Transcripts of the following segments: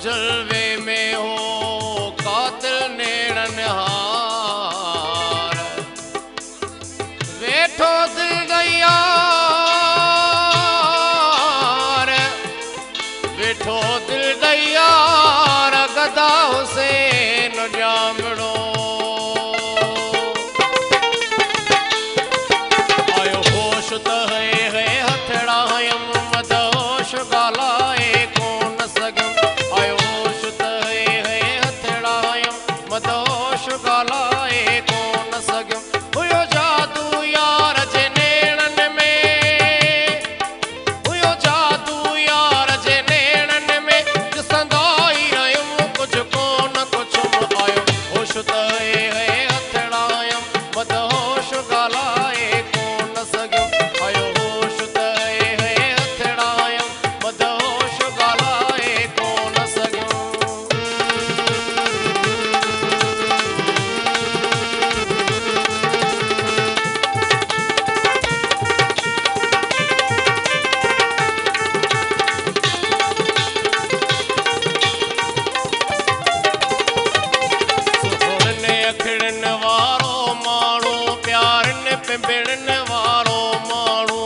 जलवे में हो कातिल नेड़न हार। वेठो दिल दयार, वेठो दिल दयार गदा हुसैन जामड़ो। आयो होश त है हथड़ा यम मदहोश गालाए कोन सगम। आयो होश त है हथड़ा यम मदहोश गालाए कोन सगम। हुयो जादू यार जे नेणन में, हुयो जादू यार जे नेणन में ॾिसंदाई रहियुम कुछ कोन कुछ। आयो होश त है हथड़ा यम मदहोश गालाए कोन सगम। आयो होश त है हथड़ा यम मदहोश गालाए कोन सगम। सोहरन अखड़न वारो माण्हू प्यारन पिंबिड़न वारो माण्हू।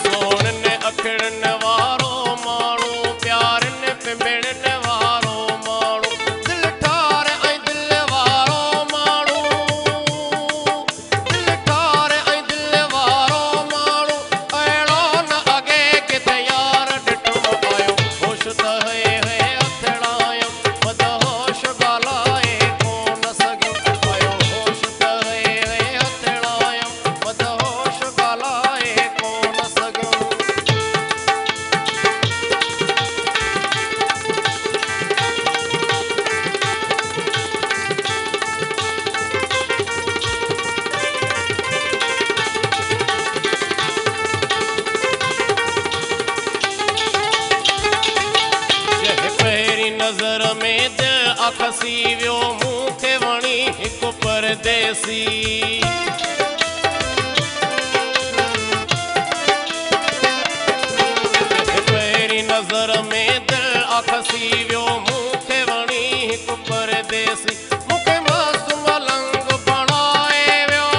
सोहरन अखड़न वारो माण्हू प्यारन पिंबिड़न वारो माण्हू। दिल ठार ऐं दिल वारो माण्हू, दिल ठार ऐं दिल वारो माण्हू। अहिड़ो न अॻे किथे यार ॾिठो। आयो होश त है हथड़ा यम मदहोश गालाए कोन सगम। आयो होश त है हथड़ा यम मदहोश गालाए कोन सगम। जंहिं पहिरीं नज़र में दिल अखसी वियो मूंखे वणी हिकु परदेसी। जंहिं पहिरीं नज़र में दिल अखसी वियो मूंखे वणी हिकु परदेसी। मूंखे मस्त मलंग बणाए वियो,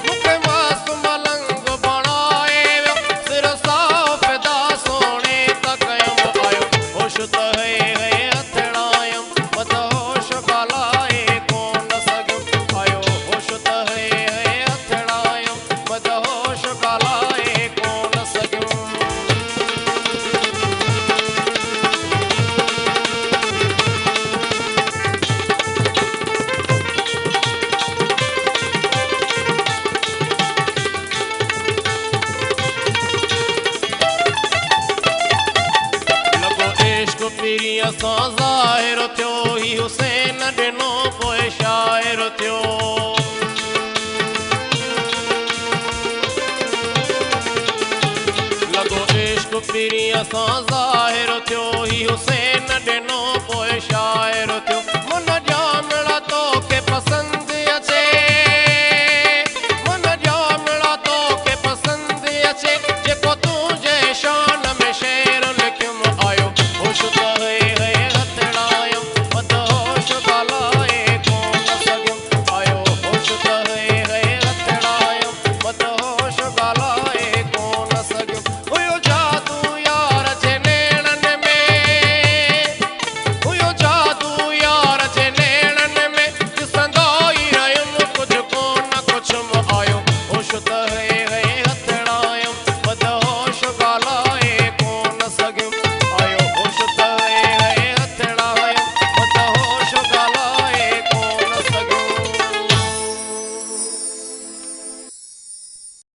मूंखे मस्त मलंग बणाए वियो। सिर सां फिदा सोणे त कयम। आयो होश त है हथड़ा यम मदहोश गालाए कोन सगम। आयो होश त है हथड़ा यम मदहोश गालाए कोन सगम। लॻो इश्क पीरीअ सां ज़ाहिर थियो ही हुसैन ॾिनो पोइ शाइर थियो। लॻो इश्क पीरीअ सां ज़ाहिर थियो ही हुसैन ॾिनो पोइ शाइर